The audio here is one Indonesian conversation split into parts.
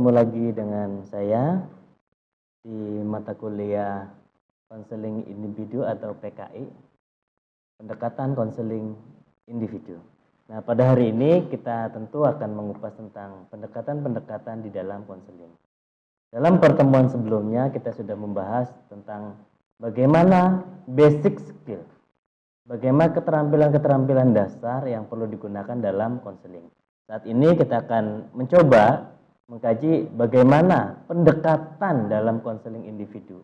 ketemu lagi dengan saya di mata kuliah konseling individu atau PKI, pendekatan konseling individu. Nah, pada hari ini kita tentu akan mengupas tentang pendekatan-pendekatan di dalam konseling. Dalam pertemuan sebelumnya kita sudah membahas tentang bagaimana basic skill, bagaimana keterampilan-keterampilan dasar yang perlu digunakan dalam konseling. Saat ini kita akan mencoba mengkaji bagaimana pendekatan dalam konseling individu.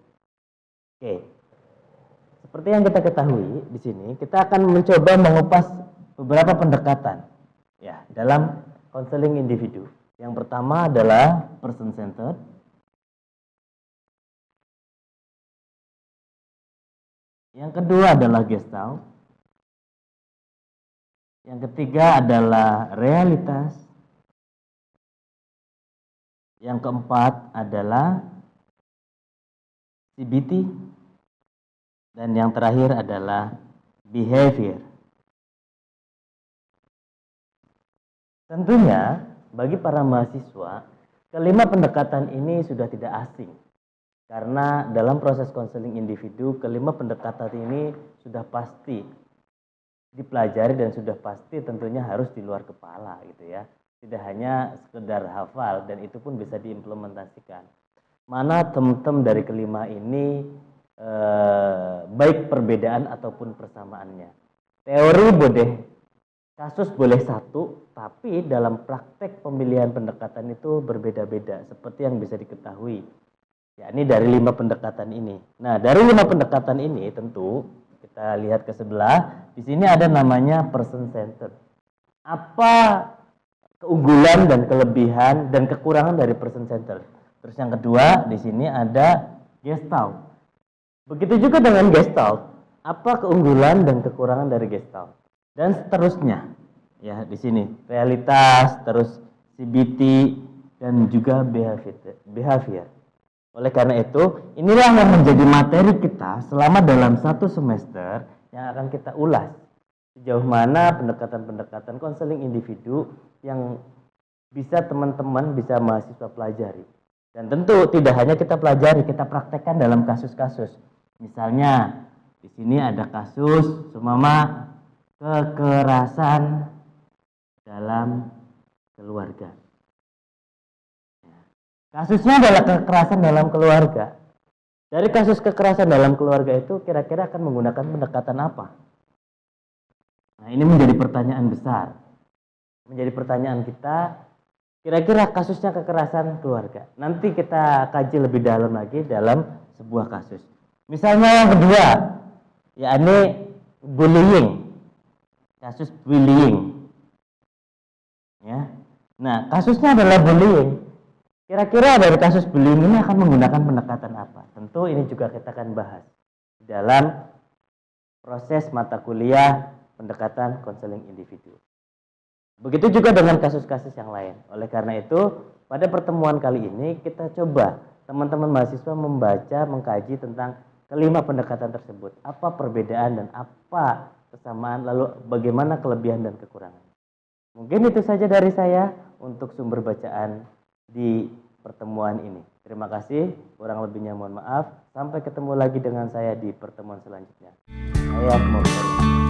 Oke, seperti yang kita ketahui di sini, kita akan mencoba mengupas beberapa pendekatan ya dalam konseling individu. Yang pertama adalah person centered. Yang kedua adalah gestalt. Yang ketiga adalah realitas. Yang keempat adalah CBT. Dan yang terakhir adalah behavior. Tentunya bagi para mahasiswa, kelima pendekatan ini sudah tidak asing. Karena dalam proses konseling individu, kelima pendekatan ini sudah pasti dipelajari dan sudah pasti tentunya harus di luar kepala gitu ya. Tidak hanya sekedar hafal dan itu pun bisa diimplementasikan. Mana tem-tem dari kelima ini baik perbedaan ataupun persamaannya. Teori boleh, kasus boleh satu, tapi dalam praktek pemilihan pendekatan itu berbeda-beda seperti yang bisa diketahui. Ya, ini dari 5 pendekatan ini. Nah, dari 5 pendekatan ini tentu kita lihat ke sebelah. Di sini ada namanya person centered. Apa keunggulan dan kelebihan dan kekurangan dari person centered? Terus yang kedua di sini ada gestalt. Begitu juga dengan gestalt. Apa keunggulan dan kekurangan dari gestalt? Dan seterusnya. Ya, di sini realitas, terus CBT dan juga behavior. Oleh karena itu, inilah yang menjadi materi kita selama dalam satu semester yang akan kita ulas. Sejauh mana pendekatan-pendekatan konseling individu yang bisa teman-teman, bisa mahasiswa pelajari. Dan tentu tidak hanya kita pelajari, kita praktekkan dalam kasus-kasus. Misalnya, di sini ada kasus seumpama kekerasan dalam keluarga. Kasusnya adalah kekerasan dalam keluarga. Dari kasus kekerasan dalam keluarga itu kira-kira akan menggunakan pendekatan apa? Nah, ini menjadi pertanyaan besar. Menjadi pertanyaan kita, kira-kira kasusnya kekerasan keluarga. Nanti kita kaji lebih dalam lagi dalam sebuah kasus. Misalnya yang kedua, yakni bullying. Kasus bullying. Ya. Nah, kasusnya adalah bullying. Kira-kira dari kasus bullying ini akan menggunakan pendekatan apa? Tentu ini juga kita akan bahas dalam proses mata kuliah pendekatan konseling individu. Begitu juga dengan kasus-kasus yang lain. Oleh karena itu, pada pertemuan kali ini kita coba teman-teman mahasiswa membaca, mengkaji tentang kelima pendekatan tersebut. Apa perbedaan dan apa kesamaan, lalu bagaimana kelebihan dan kekurangan. Mungkin itu saja dari saya untuk sumber bacaan di pertemuan ini. Terima kasih, kurang lebihnya mohon maaf. Sampai ketemu lagi dengan saya di pertemuan selanjutnya. Saya Mohd.